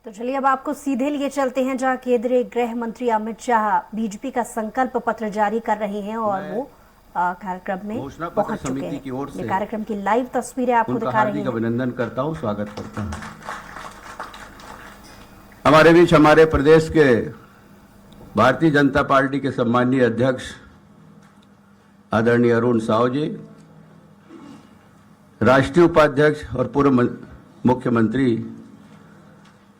तो चलिए अब आपको सीधे लिए चलते हैं जहां केंद्रीय गृह मंत्री अमित शाह बीजेपी का संकल्प पत्र जारी कर रहे हैं और वो कार्यक्रम में घोषणा पत्र पहुंच चुके समिति की ओर हैं। ये से कार्यक्रम की लाइव तस्वीरें आपको उनका दिखा रही हार्दिक हैं। अभिनंदन करता हूं, स्वागत करता हूं। हमारे बीच हमारे प्रदेश के भारतीय जनता पार्टी के सम्मानीय अध्यक्ष आदरणीय अरुण साव जी, राष्ट्रीय उपाध्यक्ष और पूर्व मुख्यमंत्री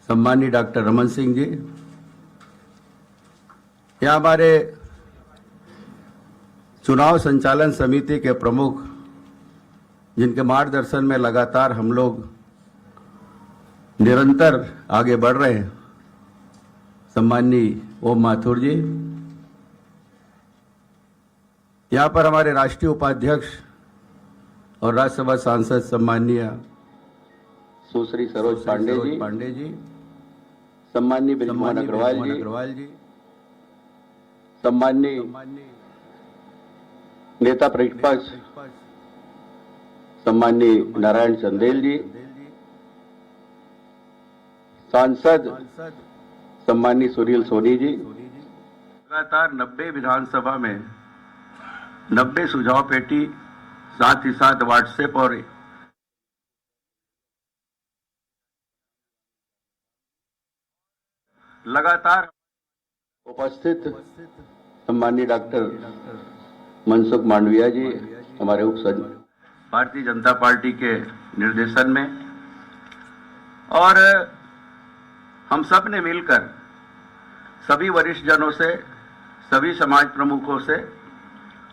सम्मानीय डॉक्टर रमन सिंह जी, यहाँ हमारे चुनाव संचालन समिति के प्रमुख जिनके मार्गदर्शन में लगातार हम लोग निरंतर आगे बढ़ रहे हैं, सम्मानीय ओम माथुर जी, यहाँ पर हमारे राष्ट्रीय उपाध्यक्ष और राज्यसभा सांसद सम्मानीय सुश्री सरोज पांडे जी, सम्मानीय ब्रिजमोहन अग्रवाल जी, सम्मानीय नेता प्रतिपक्ष सम्मानीय नारायण चंदेल जी, सांसद सम्मानीय सुनील सोनी जी। लगातार 90 विधानसभा में 90 सुझाव पेटी, साथ ही साथ व्हाट्सएप और लगातार उपस्थित सम्मानीय डॉक्टर मनसुख मांडविया जी, हमारे उप सचिव भारतीय जनता पार्टी के निर्देशन में, और हम सब ने मिलकर सभी वरिष्ठ जनों से, सभी समाज प्रमुखों से,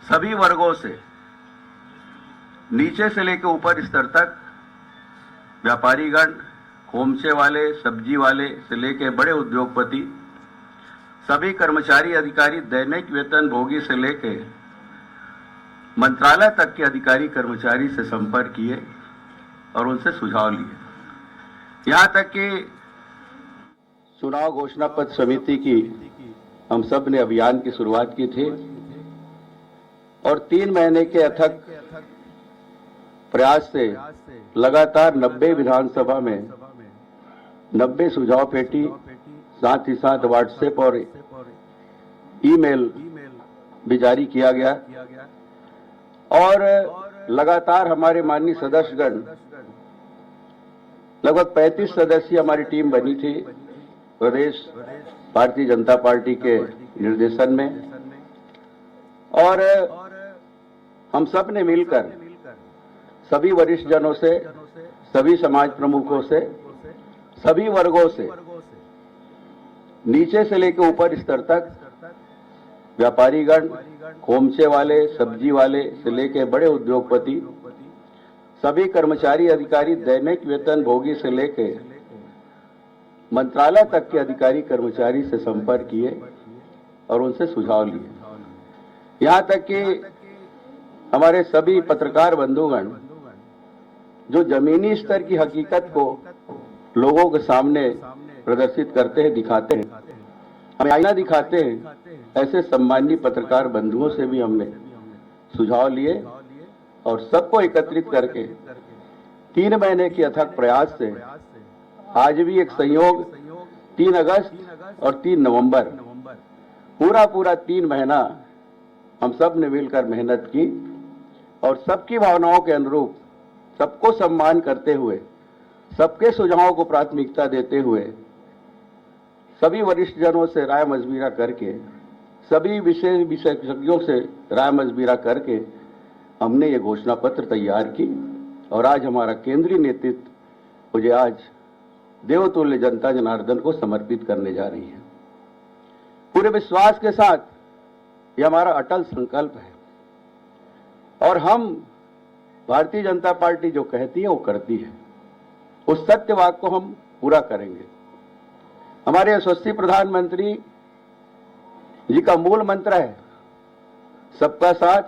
सभी वर्गों से, नीचे से लेकर ऊपर स्तर तक, व्यापारीगण, खोमचे वाले, सब्जी वाले से लेकर बड़े उद्योगपति, सभी कर्मचारी अधिकारी, दैनिक वेतन भोगी से लेकर मंत्रालय तक के अधिकारी कर्मचारी से संपर्क किए और उनसे सुझाव लिए। यहां तक कि चुनाव घोषणा पत्र समिति की हम सब ने अभियान की शुरुआत की थी और 3 महीने के अथक प्रयास से लगातार 90 विधानसभा में 90 सुझाव पेटी, साथ ही साथ व्हाट्सएप और ईमेल भी जारी किया गया और लगातार हमारे माननीय सदस्यगण, लगभग 35 सदस्यीय हमारी टीम बनी थी प्रदेश भारतीय जनता पार्टी के निर्देशन में, और हम सब ने मिलकर सभी वरिष्ठ जनों से, सभी समाज प्रमुखों से, सभी वर्गों से, नीचे से लेकर ऊपर स्तर तक, व्यापारीगण, खोमचे वाले, सब्जी वाले से लेकर बड़े उद्योगपति, सभी कर्मचारी अधिकारी, दैनिक वेतन भोगी से लेकर मंत्रालय तक के अधिकारी कर्मचारी से संपर्क किए और उनसे सुझाव लिए। यहां तक कि हमारे सभी पत्रकार बंधुगण जो जमीनी स्तर की हकीकत को लोगों के सामने प्रदर्शित करते हैं, दिखाते हैं, हमें आईना दिखाते हैं, ऐसे सम्मानीय पत्रकार बंधुओं से भी हमने सुझाव लिए और सबको एकत्रित करके 3 महीने के अथक प्रयास से आज भी एक संयोग 3 अगस्त और 3 नवंबर पूरा 3 महीना हम सब ने मिलकर मेहनत की और सबकी भावनाओं के अनुरूप, सबको सम्मान करते हुए, सबके सुझावों को प्राथमिकता देते हुए, सभी वरिष्ठ जनों से राय मशविरा करके, सभी विशेषज्ञों से राय मशविरा करके हमने ये घोषणा पत्र तैयार की और आज हमारा केंद्रीय नेतृत्व मुझे आज देवतुल्य जनता जनार्दन को समर्पित करने जा रही है। पूरे विश्वास के साथ ये हमारा अटल संकल्प है और हम भारतीय जनता पार्टी जो कहती है वो करती है, उस सत्य वाक को हम पूरा करेंगे। हमारे यशस्वी प्रधानमंत्री जी का मूल मंत्र है सबका साथ,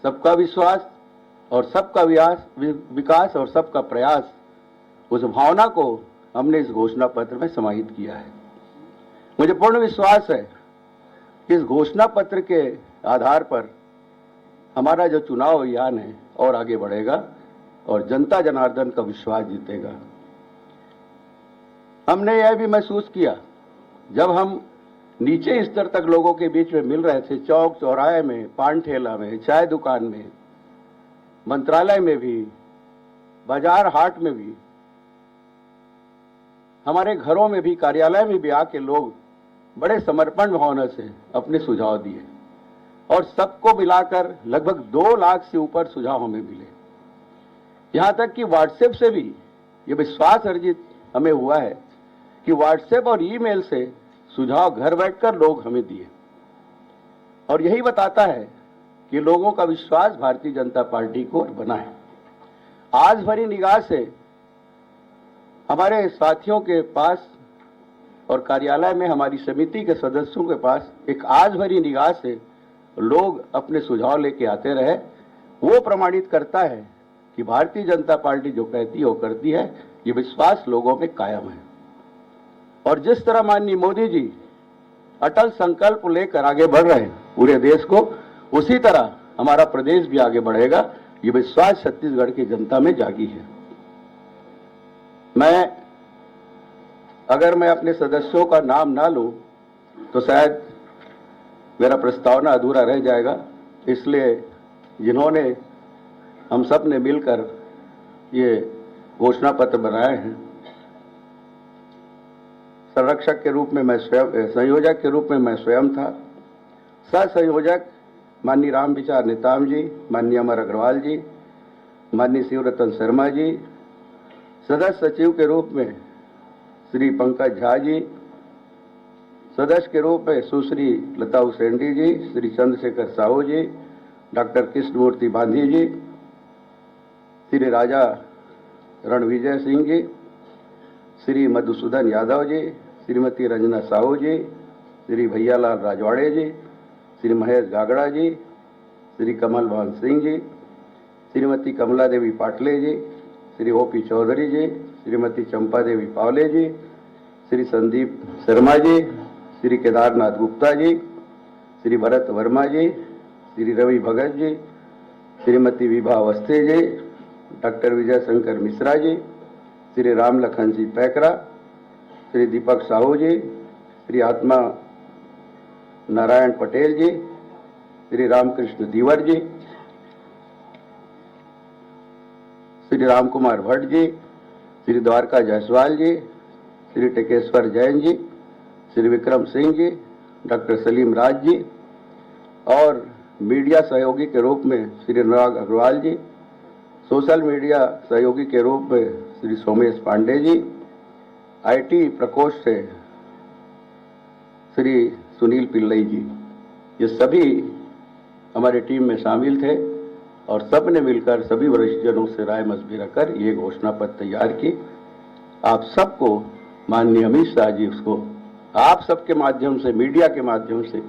सबका विश्वास और सबका विकास और सबका प्रयास। उस भावना को हमने इस घोषणा पत्र में समाहित किया है। मुझे पूर्ण विश्वास है कि इस घोषणा पत्र के आधार पर हमारा जो चुनाव अभियान है और आगे बढ़ेगा और जनता जनार्दन का विश्वास जीतेगा। हमने यह भी महसूस किया जब हम नीचे स्तर तक लोगों के बीच में मिल रहे थे, चौक चौराहे में, पान ठेला में, चाय दुकान में, मंत्रालय में भी, बाजार हाट में भी, हमारे घरों में भी, कार्यालय में भी आके लोग बड़े समर्पण भावना से अपने सुझाव दिए और सबको मिलाकर लगभग 2 लाख से ऊपर सुझाव हमें मिले। यहां तक कि व्हाट्सएप से भी ये विश्वास अर्जित हमें हुआ है कि व्हाट्सएप और ईमेल से सुझाव घर बैठकर लोग हमें दिए और यही बताता है कि लोगों का विश्वास भारतीय जनता पार्टी को बना है। आज भरी निगाह से हमारे साथियों के पास और कार्यालय में हमारी समिति के सदस्यों के पास एक आज भरी निगाह से लोग अपने सुझाव लेके आते रहे, वो प्रमाणित करता है कि भारतीय जनता पार्टी जो कहती है वो करती है। ये विश्वास लोगों में कायम है और जिस तरह माननीय मोदी जी अटल संकल्प लेकर आगे बढ़ रहे हैं पूरे देश को, उसी तरह हमारा प्रदेश भी आगे बढ़ेगा। ये विश्वास छत्तीसगढ़ की जनता में जागी है। अगर मैं अपने सदस्यों का नाम ना लूं तो शायद मेरा प्रस्तावना अधूरा रह जाएगा, इसलिए जिन्होंने हम सब ने मिलकर ये घोषणा पत्र बनाए हैं, संरक्षक के रूप में मैं स्वयं, संयोजक के रूप में मैं स्वयं था, सह संयोजक माननीय राम विचार नेताम जी, माननीय अमर अग्रवाल जी, माननीय शिवरतन शर्मा जी, सदस्य सचिव के रूप में श्री पंकज झा जी, सदस्य के रूप में सुश्री लता उसेंडी जी, श्री चंद्रशेखर साहू जी, डॉक्टर कृष्णमूर्ति बांधी जी, श्री राजा रणविजय सिंह जी, श्री मधुसूदन यादव जी, श्रीमती रंजना साहू जी, श्री भैयालाल राजवाड़े जी, श्री महेश गागड़ा जी, श्री कमल भान सिंह जी, श्रीमती कमला देवी पाटले जी, श्री ओपी चौधरी जी, श्रीमती चंपा देवी पावले जी, श्री संदीप शर्मा जी, श्री केदारनाथ गुप्ता जी, श्री भरत वर्मा जी, श्री रवि भगत जी, श्रीमती विभा अवस्थी जी, डॉक्टर विजय शंकर मिश्रा जी, श्री राम लखन जी पैकरा, श्री दीपक साहू जी, श्री आत्मा नारायण पटेल जी, श्री रामकृष्ण दीवर जी, श्री राम कुमार भट्ट जी, श्री द्वारका जायसवाल जी, श्री टेकेश्वर जैन जी, श्री विक्रम सिंह जी, डॉक्टर सलीम राज जी और मीडिया सहयोगी के रूप में श्री अनुराग अग्रवाल जी, सोशल मीडिया सहयोगी के रूप में श्री सोमेश पांडे जी, आईटी प्रकोष्ठ से श्री सुनील पिल्लई जी, ये सभी हमारे टीम में शामिल थे और सब ने मिलकर सभी वरिष्ठजनों से राय मशविरा कर ये घोषणा पत्र तैयार की। आप सबको माननीय अमित शाह जी उसको आप सबके माध्यम से, मीडिया के माध्यम से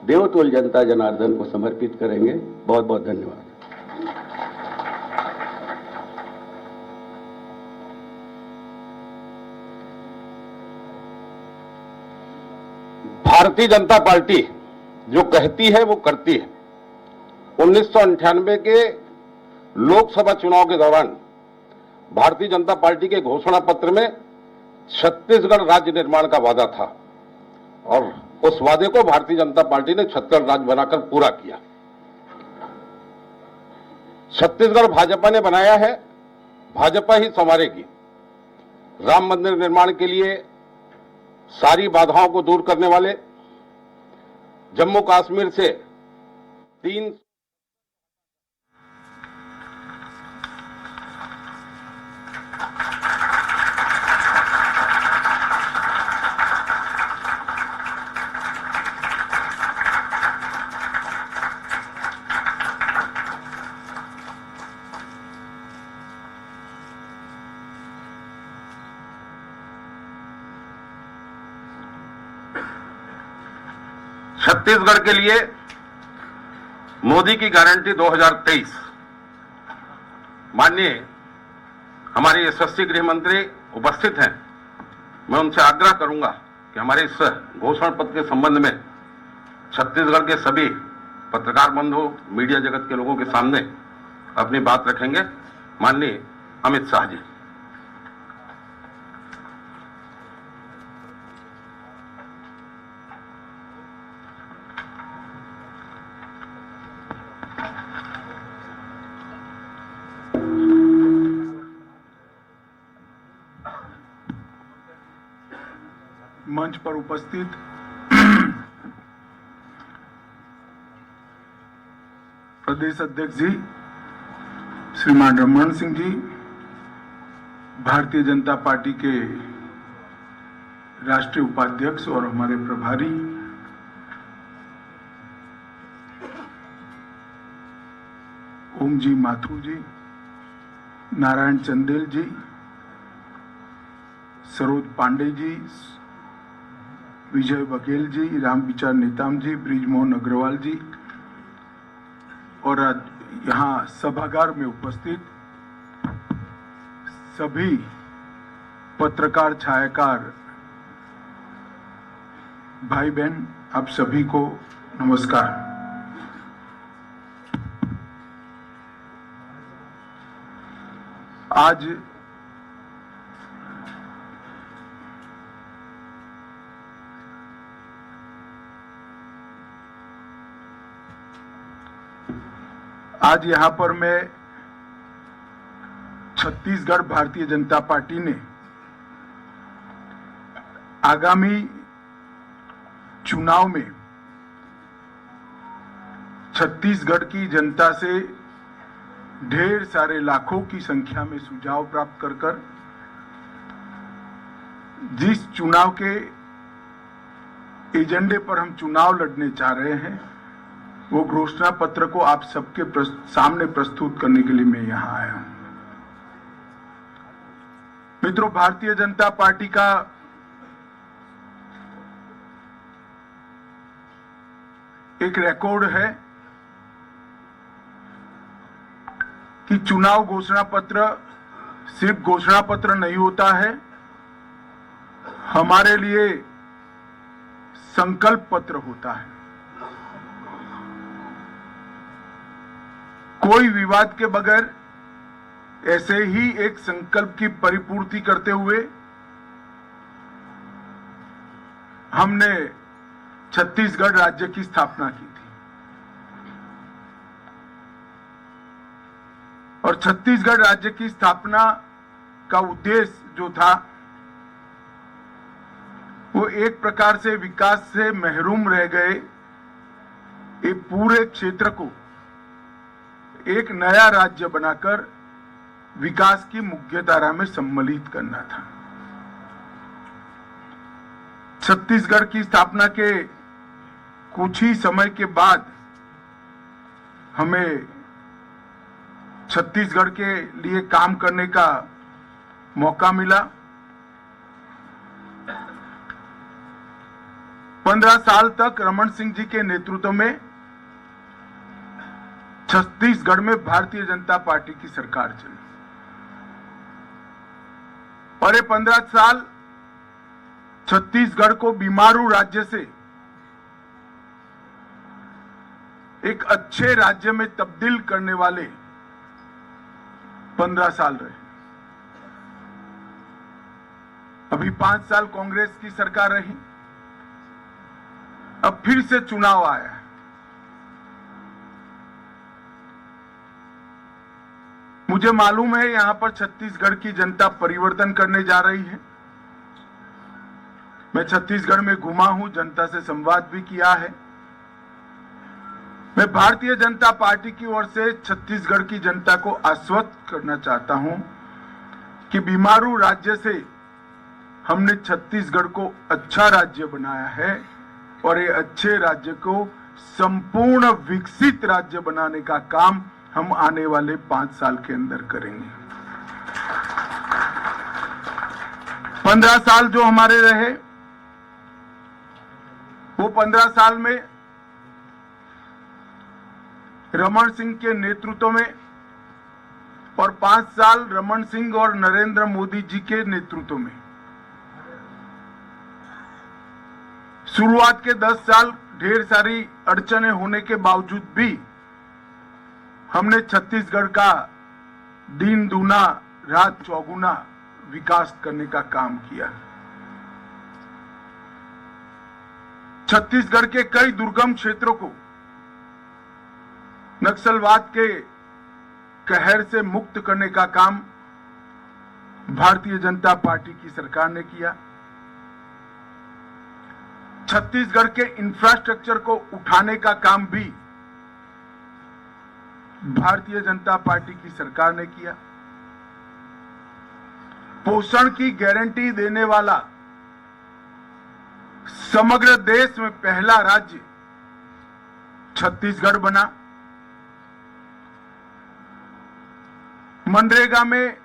देवतुल्य जनता जनार्दन को समर्पित करेंगे। बहुत बहुत धन्यवाद। भारतीय जनता पार्टी जो कहती है वो करती है। 1998 के लोकसभा चुनाव के दौरान भारतीय जनता पार्टी के घोषणा पत्र में छत्तीसगढ़ राज्य निर्माण का वादा था और उस वादे को भारतीय जनता पार्टी ने छत्तीसगढ़ राज्य बनाकर पूरा किया। छत्तीसगढ़ भाजपा ने बनाया है, भाजपा ही संवारेगी। राम मंदिर निर्माण के लिए सारी बाधाओं को दूर करने वाले, जम्मू कश्मीर से 3 छत्तीसगढ़ के लिए मोदी की गारंटी 2023। माननीय हमारे यशस्वी गृह मंत्री उपस्थित हैं, मैं उनसे आग्रह करूंगा कि हमारे इस घोषणा पत्र के संबंध में छत्तीसगढ़ के सभी पत्रकार बंधु, मीडिया जगत के लोगों के सामने अपनी बात रखेंगे। माननीय अमित शाह जी। मंच पर उपस्थित प्रदेश अध्यक्ष जी श्रीमान रमन सिंह जी, भारतीय जनता पार्टी के राष्ट्रीय उपाध्यक्ष और हमारे प्रभारी, ओम जी माथुर जी, नारायण चंदेल जी, सरोज पांडे जी, विजय बघेल जी, रामविचार नेताम जी, ब्रिजमोहन अग्रवाल जी और यहाँ सभागार में उपस्थित सभी पत्रकार छायाकार भाई बहन, आप सभी को नमस्कार। आज यहां पर मैं छत्तीसगढ़ भारतीय जनता पार्टी ने आगामी चुनाव में छत्तीसगढ़ की जनता से ढेर सारे लाखों की संख्या में सुझाव प्राप्त कर जिस चुनाव के एजेंडे पर हम चुनाव लड़ने चाह रहे हैं, वो घोषणा पत्र को आप सबके सामने प्रस्तुत करने के लिए मैं यहां आया हूं। मित्रों, भारतीय जनता पार्टी का एक रिकॉर्ड है कि चुनाव घोषणा पत्र सिर्फ घोषणा पत्र नहीं होता है, हमारे लिए संकल्प पत्र होता है। कोई विवाद के बगैर ऐसे ही एक संकल्प की परिपूर्ति करते हुए हमने छत्तीसगढ़ राज्य की स्थापना की थी और छत्तीसगढ़ राज्य की स्थापना का उद्देश्य जो था वो एक प्रकार से विकास से महरूम रह गए ये पूरे क्षेत्र को एक नया राज्य बनाकर विकास की मुख्य धारा में सम्मिलित करना था। छत्तीसगढ़ की स्थापना के कुछ ही समय के बाद हमें छत्तीसगढ़ के लिए काम करने का मौका मिला। 15 साल तक रमन सिंह जी के नेतृत्व में छत्तीसगढ़ में भारतीय जनता पार्टी की सरकार चली और ये 15 साल छत्तीसगढ़ को बीमारू राज्य से एक अच्छे राज्य में तब्दील करने वाले 15 साल रहे। अभी 5 साल कांग्रेस की सरकार रही, अब फिर से चुनाव आया। मुझे मालूम है यहां पर छत्तीसगढ़ की जनता परिवर्तन करने जा रही है। मैं छत्तीसगढ़ में घुमा हूं, जनता से संवाद भी किया है। मैं भारतीय जनता पार्टी की ओर से छत्तीसगढ़ की जनता को आश्वस्त करना चाहता हूं कि बीमारू राज्य से हमने छत्तीसगढ़ को अच्छा राज्य बनाया है और ये अच्छे राज्य को संपूर्ण विकसित राज्य बनाने का काम हम आने वाले 5 साल के अंदर करेंगे। 15 साल जो हमारे रहे, वो 15 साल में रमन सिंह के नेतृत्व में और 5 साल रमन सिंह और नरेंद्र मोदी जी के नेतृत्व में। शुरुआत के 10 साल ढेर सारी अड़चनें होने के बावजूद भी हमने छत्तीसगढ़ का दिन दूना रात चौगुना विकास करने का काम किया। छत्तीसगढ़ के कई दुर्गम क्षेत्रों को नक्सलवाद के कहर से मुक्त करने का काम भारतीय जनता पार्टी की सरकार ने किया। छत्तीसगढ़ के इंफ्रास्ट्रक्चर को उठाने का काम भी भारतीय जनता पार्टी की सरकार ने किया। पोषण की गारंटी देने वाला समग्र देश में पहला राज्य छत्तीसगढ़ बना। मनरेगा में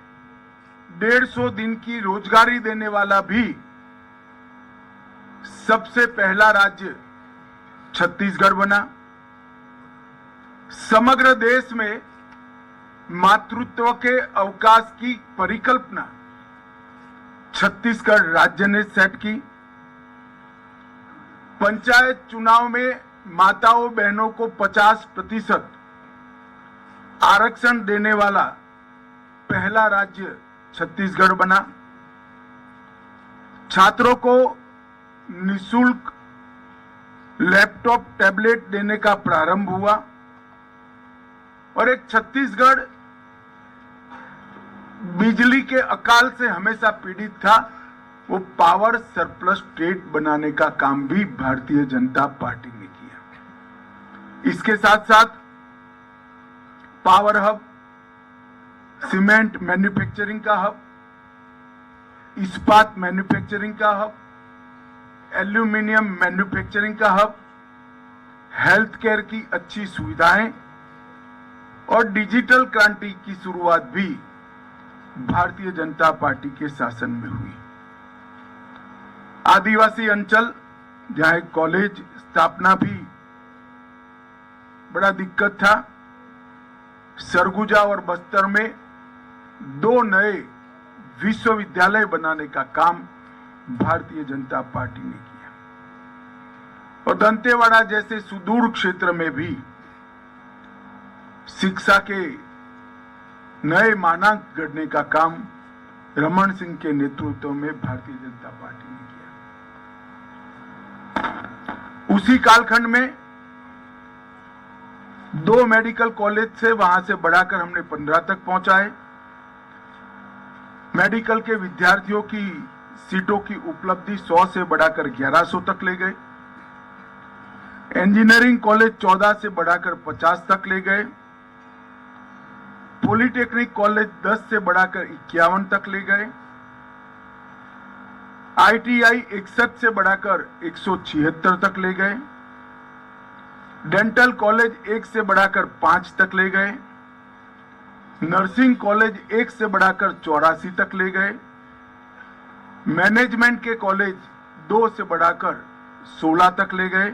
150 दिन की रोजगारी देने वाला भी सबसे पहला राज्य छत्तीसगढ़ बना। समग्र देश में मातृत्व के अवकाश की परिकल्पना छत्तीसगढ़ राज्य ने सेट की। पंचायत चुनाव में माताओं बहनों को 50% आरक्षण देने वाला पहला राज्य छत्तीसगढ़ बना। छात्रों को निःशुल्क लैपटॉप टैबलेट देने का प्रारंभ हुआ और एक छत्तीसगढ़ बिजली के अकाल से हमेशा पीड़ित था, वो पावर सरप्लस स्टेट बनाने का काम भी भारतीय जनता पार्टी ने किया। इसके साथ साथ पावर हब, सीमेंट मैन्युफैक्चरिंग का हब, इस्पात मैन्युफैक्चरिंग का हब, एल्यूमिनियम मैन्युफैक्चरिंग का हब, हेल्थ केयर की अच्छी सुविधाएं और डिजिटल क्रांति की शुरुआत भी भारतीय जनता पार्टी के शासन में हुई। आदिवासी अंचल जहां एक कॉलेज स्थापना भी बड़ा दिक्कत था, सरगुजा और बस्तर में 2 नए विश्वविद्यालय बनाने का काम भारतीय जनता पार्टी ने किया और दंतेवाड़ा जैसे सुदूर क्षेत्र में भी शिक्षा के नए मानक गढ़ने का काम रमन सिंह के नेतृत्व में भारतीय जनता पार्टी ने किया। उसी कालखंड में 2 मेडिकल कॉलेज से वहां से बढ़ाकर हमने 15 तक पहुंचाए। मेडिकल के विद्यार्थियों की सीटों की उपलब्धि 100 से बढ़ाकर 1100 तक ले गए। इंजीनियरिंग कॉलेज 14 से बढ़ाकर 50 तक ले गए। पॉलिटेक्निक कॉलेज 10 से बढ़ाकर 51 तक ले गए। आईटीआई 61 से बढ़ाकर 176 तक ले गए। डेंटल कॉलेज 1 से बढ़ाकर 5 तक ले गए। नर्सिंग कॉलेज 1 से बढ़ाकर 84 तक ले गए। मैनेजमेंट के कॉलेज 2 से बढ़ाकर 16 तक ले गए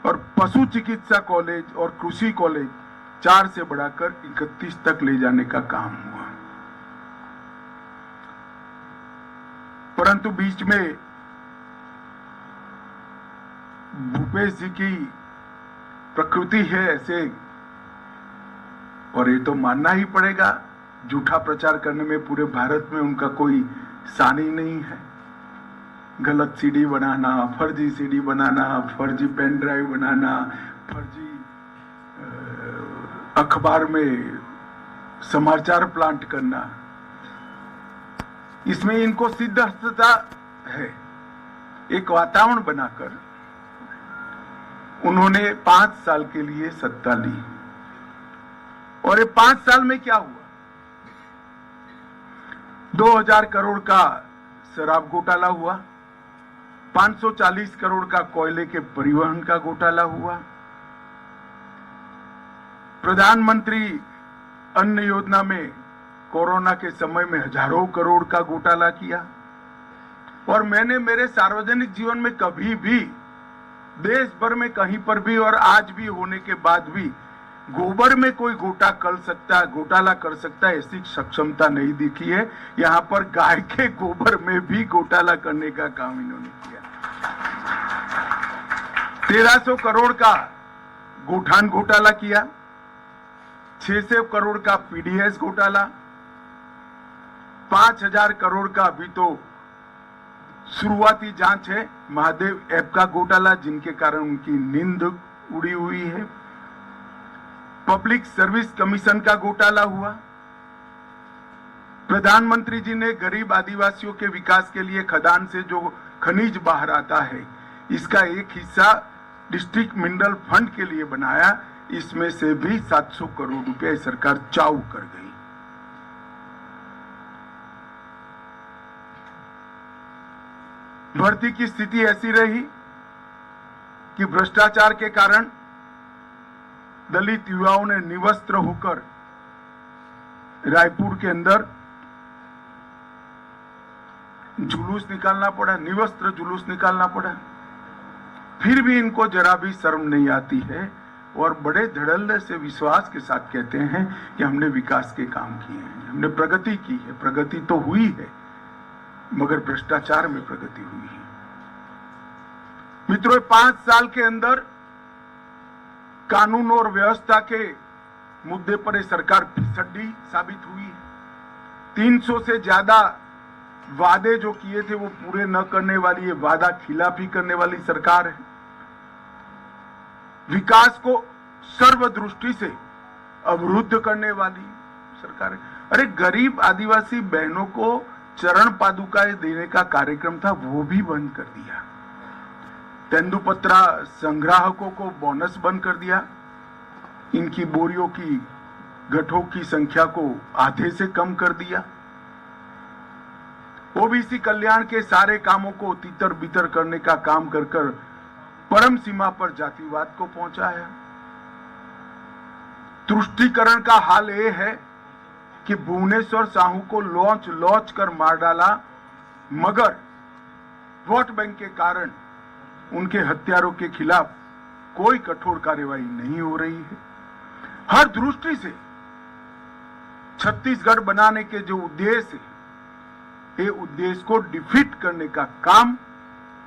और पशु चिकित्सा कॉलेज और कृषि कॉलेज 4 से बढ़ाकर 31 तक ले जाने का काम हुआ। परंतु बीच में भूपेश जी की प्रकृति है ऐसे, और ये तो मानना ही पड़ेगा, झूठा प्रचार करने में पूरे भारत में उनका कोई सानी नहीं है। गलत सीडी बनाना, फर्जी सीडी बनाना, फर्जी पेन ड्राइव बनाना, फर्जी अखबार में समाचार प्लांट करना, इसमें इनको सिद्धता है। एक वातावरण बनाकर उन्होंने 5 साल के लिए सत्ता ली और ये 5 साल में क्या हुआ? 2000 करोड़ का शराब घोटाला हुआ, 540 करोड़ का कोयले के परिवहन का घोटाला हुआ, प्रधानमंत्री अन्न योजना में कोरोना के समय में हजारों करोड़ का घोटाला किया। और मैंने मेरे सार्वजनिक जीवन में कभी भी देश भर में कहीं पर भी और आज भी होने के बाद भी गोबर में कोई घोटाला कर सकता है ऐसी सक्षमता नहीं दिखी है। यहां पर गाय के गोबर में भी घोटाला करने का काम इन्होंने किया। 1300 करोड़ का गोठान घोटाला किया, 600 करोड़ का पीडीएस घोटाला, 5000 करोड़ का अभी तो शुरुआती जांच है महादेव ऐप का घोटाला, जिनके कारण उनकी नींद उड़ी हुई है। पब्लिक सर्विस कमीशन का घोटाला हुआ। प्रधानमंत्री जी ने गरीब आदिवासियों के विकास के लिए खदान से जो खनिज बाहर आता है, इसका एक हिस्सा डिस्ट्रिक्ट मिनरल फंड के लिए बनाया, इसमें से भी 700 करोड़ रुपया सरकार चाऊ कर गई। भर्ती की स्थिति ऐसी रही कि भ्रष्टाचार के कारण दलित युवाओं ने निवस्त्र होकर रायपुर के अंदर जुलूस निकालना पड़ा, निवस्त्र जुलूस निकालना पड़ा। फिर भी इनको जरा भी शर्म नहीं आती है और बड़े धड़ल्ले से विश्वास के साथ कहते हैं कि हमने विकास के काम किए हैं, हमने प्रगति की है। प्रगति तो हुई है, मगर भ्रष्टाचार में प्रगति हुई है। मित्रों, 5 साल के अंदर कानून और व्यवस्था के मुद्दे पर ये सरकार फिसड्डी साबित हुई है। 300 से ज्यादा वादे जो किए थे वो पूरे न करने वाली, ये वादा खिलाफी करने वाली सरकार है। विकास को सर्वदृष्टि से अवरुद्ध करने वाली सरकार है। अरे गरीब आदिवासी बहनों को चरण पादुकाएं देने का कार्यक्रम था, वो भी बंद कर दिया। तेंदुपत्रा संग्राहकों को बोनस बंद कर दिया। इनकी बोरियों की गठों की संख्या को आधे से कम कर दिया। ओबीसी कल्याण के सारे कामों को तितर बितर करने का काम कर कर परम सीमा पर जातिवाद को पहुंचाया। तुष्टीकरण का हाल यह है कि भुवनेश्वर साहू को लॉन्च कर मार डाला, मगर वोट बैंक के कारण उनके हत्यारों के खिलाफ कोई कठोर कार्रवाई नहीं हो रही है। हर दृष्टि से छत्तीसगढ़ बनाने के जो उद्देश्य है, ये उद्देश्य को डिफीट करने का काम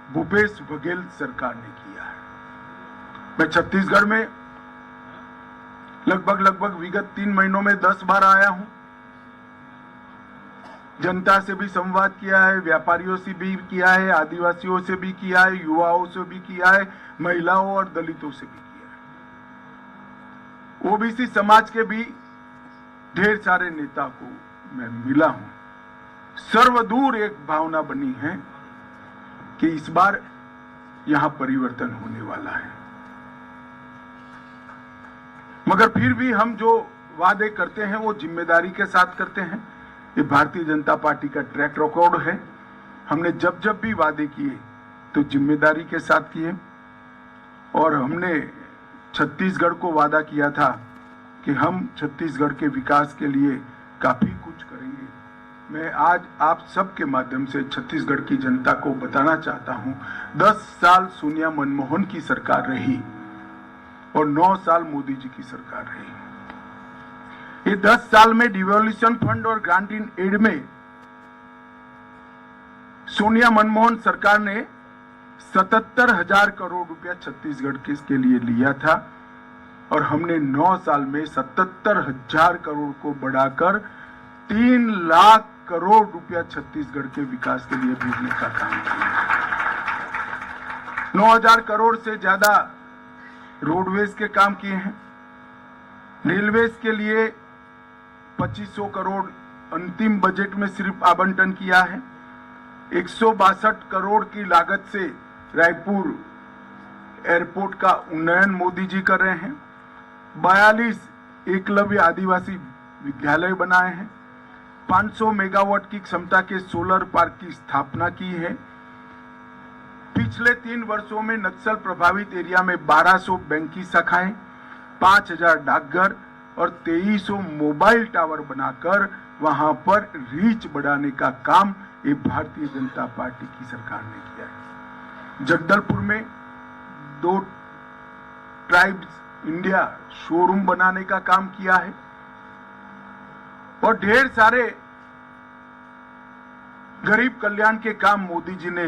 भूपेश बघेल सरकार ने किया है। मैं छत्तीसगढ़ में लगभग विगत 3 महीनों में 10 बार आया हूं। जनता से भी संवाद किया है, व्यापारियों से भी किया है, आदिवासियों से भी किया है, युवाओं से भी किया है, महिलाओं और दलितों से भी किया है। ओबीसी समाज के भी ढेर सारे नेता को मैं मिला हूं। सर्वदूर एक भावना बनी है कि इस बार यहां परिवर्तन होने वाला है। मगर फिर भी हम जो वादे करते हैं वो जिम्मेदारी के साथ करते हैं। ये भारतीय जनता पार्टी का ट्रैक रिकॉर्ड है। हमने जब भी वादे किए तो जिम्मेदारी के साथ किए। और हमने छत्तीसगढ़ को वादा किया था कि हम छत्तीसगढ़ के विकास के लिए काफी कुछ करेंगे। मैं आज आप सबके माध्यम से छत्तीसगढ़ की जनता को बताना चाहता हूं, 10 साल सोनिया मनमोहन की सरकार रही और 9 साल मोदी जी की सरकार रही। ये 10 साल में डिवोल्यूशन फंड और ग्रांट इन एड में सोनिया मनमोहन सरकार ने 77,000 करोड़ रुपया छत्तीसगढ़ के लिए लिया था और हमने 9 साल में 77,000 करोड़ को बढ़ाकर 3 लाख करोड़ रुपया छत्तीसगढ़ के विकास के लिए भेजने का काम किया। 9,000 करोड़ से ज्यादा रोडवेज के काम किए हैं। रेलवेज के लिए 2500 करोड़ अंतिम बजट में सिर्फ आवंटन किया है। 162 करोड़ की लागत से रायपुर एयरपोर्ट का उन्नयन मोदी जी कर रहे हैं। 42 एकलव्य आदिवासी विद्यालय बनाए हैं। 500 मेगावाट की क्षमता के सोलर पार्क की स्थापना की है। पिछले 3 वर्षों में नक्सल प्रभावित एरिया में 1200 बैंक की शाखाएं, 5000 डाकघर और 2300 मोबाइल टावर बनाकर वहां पर रीच बढ़ाने का काम ये भारतीय जनता पार्टी की सरकार ने किया है। जगदलपुर में 2 ट्राइब्स इंडिया शोरूम बनाने का काम किया है और ढेर सारे गरीब कल्याण के काम मोदी जी ने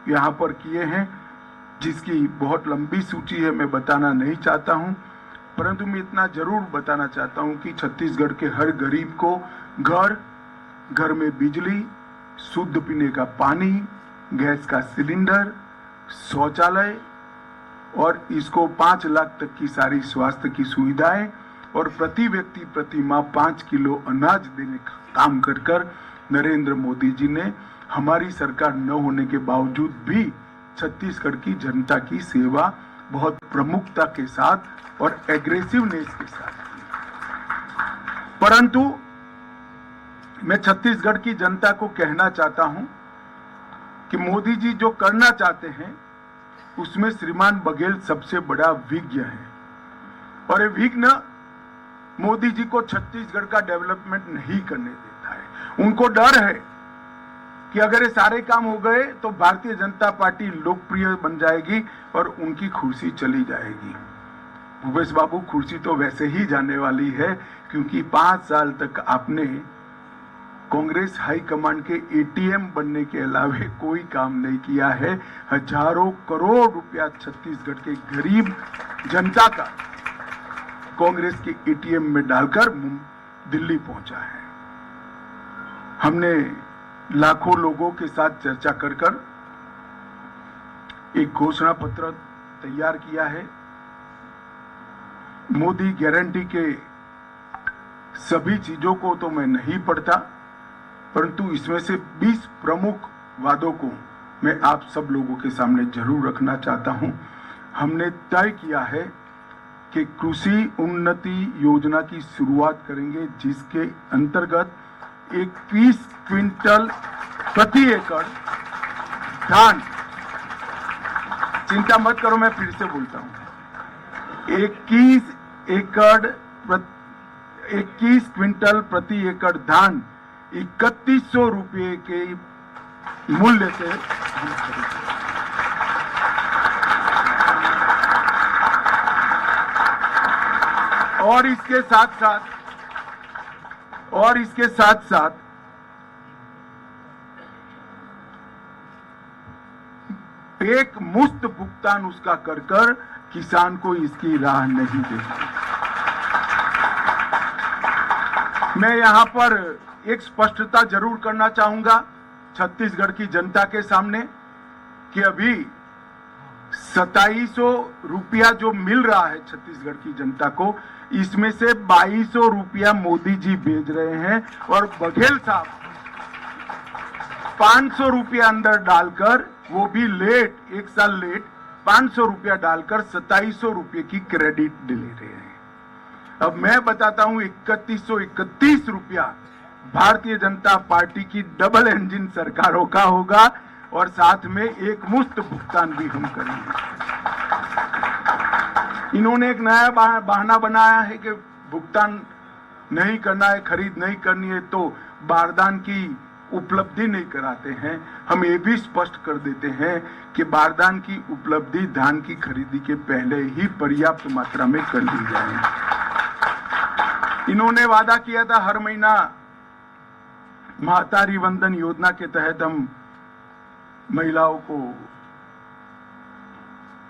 यहां पर किए हैं, जिसकी बहुत लंबी सूची है, मैं बताना नहीं चाहता हूं। परंतु मैं इतना जरूर बताना चाहता हूं कि छत्तीसगढ़ के हर गरीब को घर में बिजली, शुद्ध पीने का पानी, गैस का सिलेंडर, शौचालय और इसको 5 लाख तक की सारी स्वास्थ्य की सुविधाएं और प्रति व्यक्ति प्रति माह 5 किलो अनाज देने का काम कर नरेंद्र मोदी जी ने हमारी सरकार न होने के बावजूद भी छत्तीसगढ़ की जनता की सेवा बहुत प्रमुखता के साथ और एग्रेसिवनेस के साथ की। परंतु मैं छत्तीसगढ़ की जनता को कहना चाहता हूं कि मोदी जी जो करना चाहते हैं उसमें श्रीमान बघेल सबसे बड़ा विघ्न है, और ये विघ्न मोदी जी को छत्तीसगढ़ का डेवलपमेंट नहीं करने देता है। उनको डर है कि अगर ये सारे काम हो गए तो भारतीय जनता पार्टी लोकप्रिय बन जाएगी और उनकी कुर्सी चली जाएगी। भूपेश बाबू, कुर्सी तो वैसे ही जाने वाली है, क्योंकि 5 साल तक आपने कांग्रेस हाईकमांड के एटीएम बनने के अलावा कोई काम नहीं किया है। हजारों करोड़ रुपया छत्तीसगढ़ के गरीब जनता का कांग्रेस के एटीएम में डालकर दिल्ली पहुंचा है। हमने लाखों लोगों के साथ चर्चा कर एक घोषणा पत्र तैयार किया है। मोदी गारंटी के सभी चीजों को तो मैं नहीं पढ़ता, परंतु इसमें से 20 प्रमुख वादों को मैं आप सब लोगों के सामने जरूर रखना चाहता हूं। हमने तय किया है कि कृषि उन्नति योजना की शुरुआत करेंगे, जिसके अंतर्गत 21 क्विंटल प्रति एकड़ धान, चिंता मत करो मैं फिर से बोलता हूं, 21 क्विंटल प्रति एकड़ धान 3100 रुपये के मूल्य से हम खरीदेंगे। और इसके साथ साथ एक मुफ्त भुगतान उसका कर किसान को इसकी राह नहीं देगा। मैं यहां पर एक स्पष्टता जरूर करना चाहूंगा छत्तीसगढ़ की जनता के सामने कि अभी 2700 रुपया जो मिल रहा है छत्तीसगढ़ की जनता को, इसमें से 2200 रुपया मोदी जी भेज रहे हैं, और बघेल साहब 500 रुपया अंदर डालकर, वो भी लेट, 1 साल लेट, 500 रुपया डालकर 2700 रुपये की क्रेडिट ले रहे हैं। अब मैं बताता हूं 3131 रुपया भारतीय जनता पार्टी की डबल इंजन सरकारों का होगा, और साथ में एक मुफ्त भुगतान भी हम करेंगे। इन्होंने एक नया बहाना बनाया है कि भुगतान नहीं करना है, खरीद नहीं करनी है तो बारदान की उपलब्धि नहीं कराते हैं। हम ये भी स्पष्ट कर देते हैं कि बारदान की उपलब्धि धान की खरीदी के पहले ही पर्याप्त मात्रा में कर ली जाए। इन्होंने वादा किया था हर महीना महतारी वंदन योजना के तहत हम महिलाओं को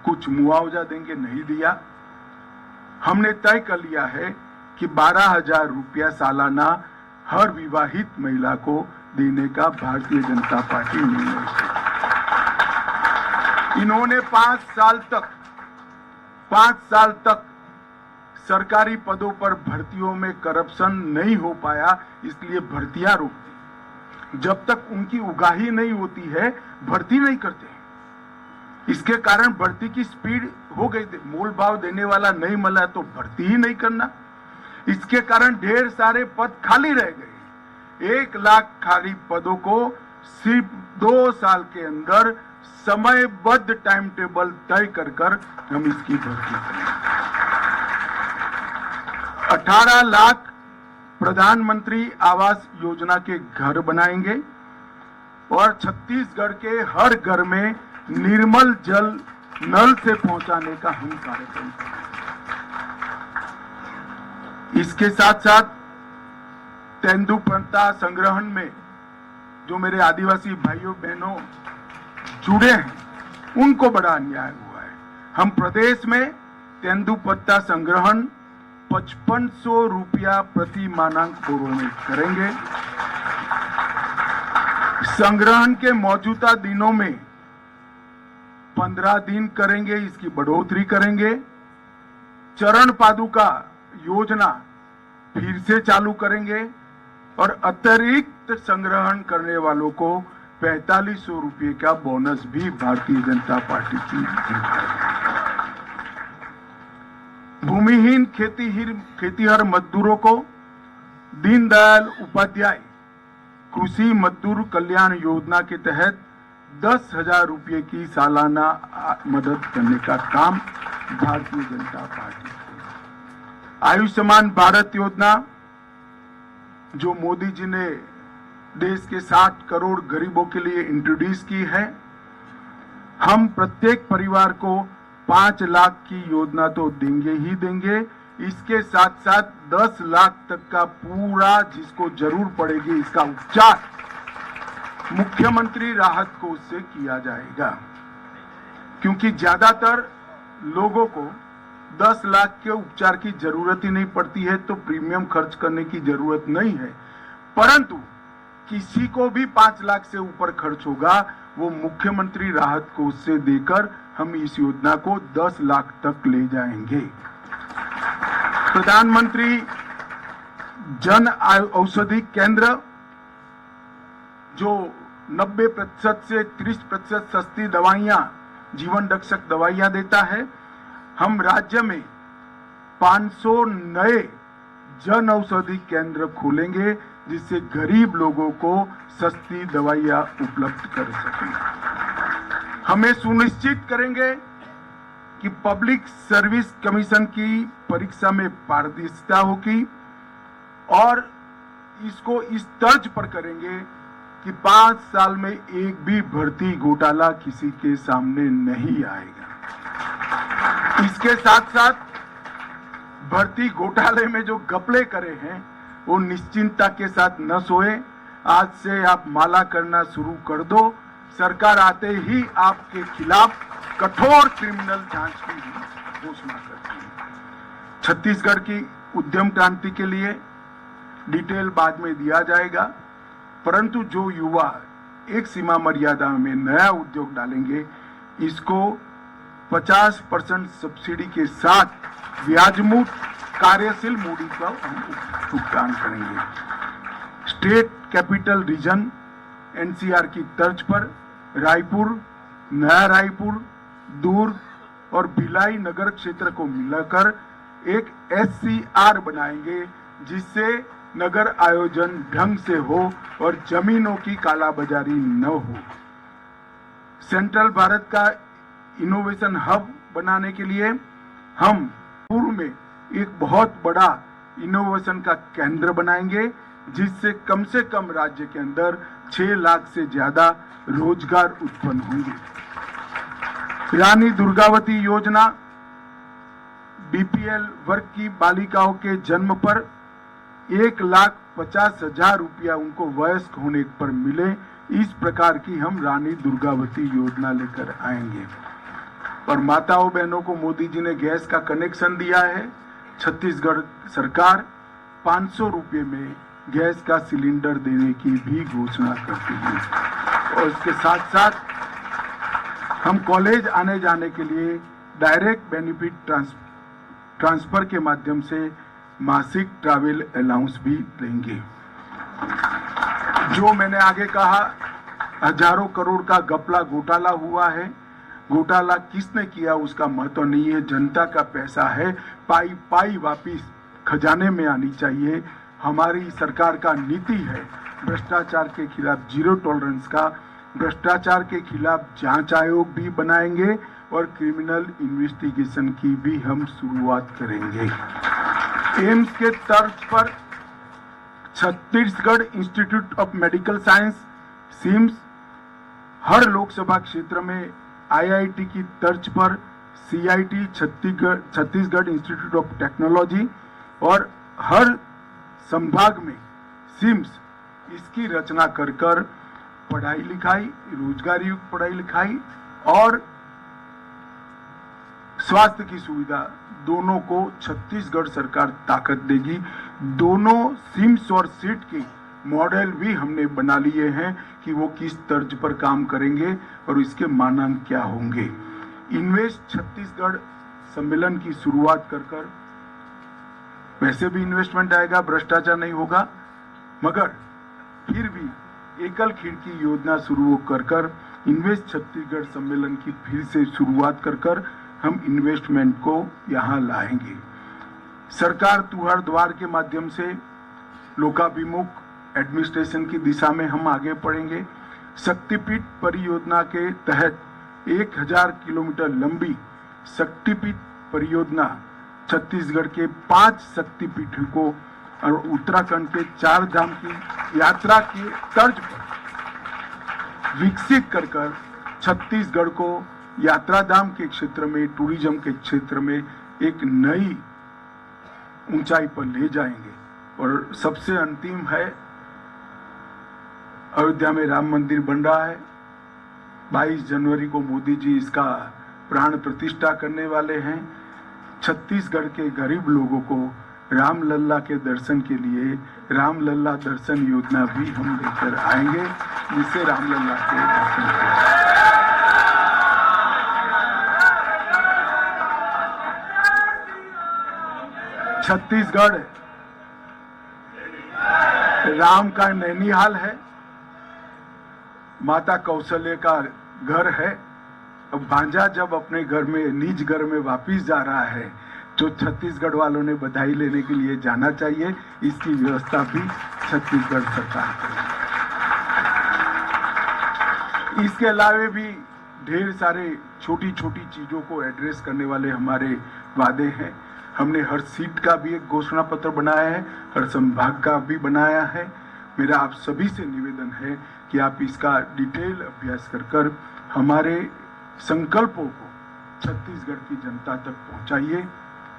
कुछ मुआवजा देंगे, नहीं दिया। हमने तय कर लिया है कि 12,000 रुपया सालाना हर विवाहित महिला को देने का भारतीय जनता पार्टी निर्णय है। इन्होंने 5 साल तक सरकारी पदों पर भर्तियों में करप्शन नहीं हो पाया, इसलिए भर्तियां रोक दी। जब तक उनकी उगाही नहीं होती है भर्ती नहीं करते। इसके कारण भर्ती की स्पीड हो गई, मूल भाव देने वाला नहीं मिला तो भर्ती ही नहीं करना। इसके कारण ढेर सारे पद खाली रह गए। 1 लाख खाली पदों को सिर्फ 2 साल के अंदर समयबद्ध टाइम टेबल तय कर हम इसकी भर्ती करेंगे। 18 लाख प्रधानमंत्री आवास योजना के घर बनाएंगे, और छत्तीसगढ़ के हर घर में निर्मल जल नल से पहुंचाने का हम कार्यक्रम करेंगे। इसके साथ साथ तेंदुपत्ता संग्रहण में जो मेरे आदिवासी भाइयों बहनों जुड़े हैं, उनको बड़ा अन्याय हुआ है। हम प्रदेश में तेंदुपत्ता संग्रहण 5500 रुपया प्रति मानक बोरों में करेंगे। संग्रहण के मौजूदा दिनों में 15 दिन करेंगे, इसकी बढ़ोतरी करेंगे। चरण पादुका योजना फिर से चालू करेंगे, और अतिरिक्त संग्रहण करने वालों को 4500 रुपये का बोनस भी भारतीय जनता पार्टी की भूमिहीन खेतीहर मजदूरों को दीनदयाल उपाध्याय कृषि मजदूर कल्याण योजना के तहत 10,000 रुपये की सालाना मदद करने का काम भारतीय जनता पार्टी की। आयुष्मान भारत योजना जो मोदी जी ने देश के 60 करोड़ गरीबों के लिए इंट्रोड्यूस की है, हम प्रत्येक परिवार को 5 लाख की योजना तो देंगे ही देंगे, इसके साथ साथ 10 लाख तक का पूरा जिसको जरूर पड़ेगी इसका उपचार मुख्यमंत्री राहत कोष से किया जाएगा। क्योंकि ज्यादातर लोगों को 10 लाख के उपचार की जरूरत ही नहीं पड़ती है, तो प्रीमियम खर्च करने की जरूरत नहीं है। परंतु किसी को भी 5 लाख से ऊपर खर्च होगा, वो मुख्यमंत्री राहत कोष से देकर हम इस योजना को 10 लाख तक ले जाएंगे। प्रधानमंत्री जन औषधि केंद्र जो 90% से 30% सस्ती दवाइयां, जीवन रक्षक दवाइयां देता है, हम राज्य में 500 नए जन औषधि केंद्र खोलेंगे जिससे गरीब लोगों को सस्ती दवाइयां उपलब्ध कर सकें। हमें सुनिश्चित करेंगे कि पब्लिक सर्विस कमीशन की परीक्षा में पारदर्शिता होगी और इसको इस तर्ज पर करेंगे कि 5 साल में एक भी भर्ती घोटाला किसी के सामने नहीं आएगा। इसके साथ साथ भर्ती घोटाले में जो घपले करे हैं वो निश्चिंतता के साथ न सोए। आज से आप माला करना शुरू कर दो, सरकार आते ही आपके खिलाफ कठोर क्रिमिनल जांच की घोषणा करती है। छत्तीसगढ़ की उद्यम क्रांति के लिए डिटेल बाद में दिया जाएगा, परंतु जो युवा एक सीमा मर्यादा में नया उद्योग डालेंगे, इसको 50% सब्सिडी के साथ ब्याजमुक्त कार्यशील मूडी का हम भुगतान करेंगे। स्टेट कैपिटल रीजन एनसीआर की तर्ज पर रायपुर, नया रायपुर, दुर्ग और भिलाई नगर क्षेत्र को मिलाकर एक एससीआर बनाएंगे जिससे नगर आयोजन ढंग से हो और जमीनों की कालाबाजारी न हो। सेंट्रल भारत का इनोवेशन हब बनाने के लिए हम पूर्व में एक बहुत बड़ा इनोवेशन का केंद्र बनाएंगे जिससे कम राज्य के अंदर 6 लाख से ज्यादा रोजगार उत्पन्न होंगे। रानी दुर्गावती योजना बीपीएल वर्ग की बालिकाओं के जन्म पर 1,50,000 रुपया उनको वयस्क होने पर मिले, इस प्रकार की हम रानी दुर्गावती योजना लेकर आएंगे। और माताओं बहनों को मोदी जी ने गैस का कनेक्शन दिया है। छत्तीसगढ़ सरकार 500 रुपये में गैस का सिलेंडर देने की भी घोषणा करती है। और इसके साथ साथ हम कॉलेज आने जाने के लिए डायरेक्ट बेनिफिट ट्रांसफर के माध्यम से मासिक ट्रैवल अलाउंस भी देंगे। जो मैंने आगे कहा, हजारों करोड़ का घपला घोटाला हुआ है। घोटाला किसने किया उसका महत्व नहीं है, जनता का पैसा है, पाई पाई वापिस खजाने में आनी चाहिए। हमारी सरकार का नीति है भ्रष्टाचार के खिलाफ जीरो टॉलरेंस का। भ्रष्टाचार के खिलाफ जांच आयोग भी बनाएंगे और क्रिमिनल इन्वेस्टिगेशन की भी हम शुरुआत करेंगे। एम्स के तर्ज पर Chhattisgarh institute of medical science CIMS, हर लोकसभा क्षेत्र में आईआईटी की तर्ज पर CIT Chhattisgarh institute of technology और हर संभाग में सिम्स, इसकी रचना कर पढ़ाई लिखाई, रोजगार युक्त पढ़ाई लिखाई और स्वास्थ्य की सुविधा दोनों को छत्तीसगढ़ सरकार ताकत देगी। दोनों सिम्स और सीट के मॉडल भी हमने बना लिए हैं कि वो किस तर्ज पर काम करेंगे और इसके मानक क्या होंगे। इन्वेस्ट छत्तीसगढ़ सम्मेलन की शुरुआत कर वैसे भी इन्वेस्टमेंट आएगा, भ्रष्टाचार नहीं होगा, मगर फिर भी एकल खिड़की योजना शुरू कर इन्वेस्ट छत्तीसगढ़ सम्मेलन की फिर से शुरुआत कर हम इन्वेस्टमेंट को यहाँ लाएंगे। सरकार तुहर द्वार के माध्यम से लोकाभिमुख एडमिनिस्ट्रेशन की दिशा में हम आगे बढ़ेंगे। शक्तिपीठ परियोजना के तहत 1000 किलोमीटर लंबी शक्तिपीठ परियोजना छत्तीसगढ़ के 5 शक्तिपीठों को और उत्तराखंड के 4 धाम की यात्रा की तर्ज पर विकसित कर छत्तीसगढ़ को यात्रा धाम के क्षेत्र में, टूरिज्म के क्षेत्र में एक नई ऊंचाई पर ले जाएंगे। और सबसे अंतिम है, अयोध्या में राम मंदिर बन रहा है। 22 जनवरी को मोदी जी इसका प्राण प्रतिष्ठा करने वाले हैं। छत्तीसगढ़ के गरीब लोगों को रामलल्ला के दर्शन के लिए रामलल्ला दर्शन योजना भी हम लेकर आएंगे, जिससे रामलल्ला के दर्शन करें। छत्तीसगढ़ राम का नैनीहाल है, माता कौशल्या का घर है। अब भांजा जब अपने घर में, निज घर में वापिस जा रहा है, तो छत्तीसगढ़ वालों ने बधाई लेने के लिए जाना चाहिए। इसकी व्यवस्था भी छत्तीसगढ़ सरकार करेगी। इसके अलावे भी ढेर सारे छोटी छोटी चीजों को एड्रेस करने वाले हमारे वादे हैं। हमने हर सीट का भी एक घोषणा पत्र बनाया है, हर संभाग का भी बनाया है। मेरा आप सभी से निवेदन है कि आप इसका डिटेल अभ्यास कर हमारे संकल्पों को छत्तीसगढ़ की जनता तक पहुंचाइए।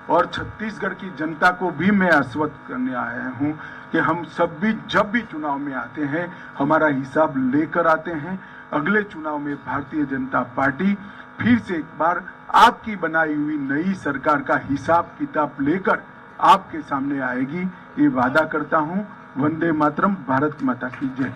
और छत्तीसगढ़ की जनता को भी मैं आश्वस्त करने आया हूं कि हम सब भी जब भी चुनाव में आते हैं, हमारा हिसाब लेकर आते हैं। अगले चुनाव में भारतीय जनता पार्टी फिर से एक बार आपकी बनाई हुई नई सरकार का हिसाब किताब लेकर आपके सामने आएगी, ये वादा करता हूं। वंदे मातरम, भारत माता की जय।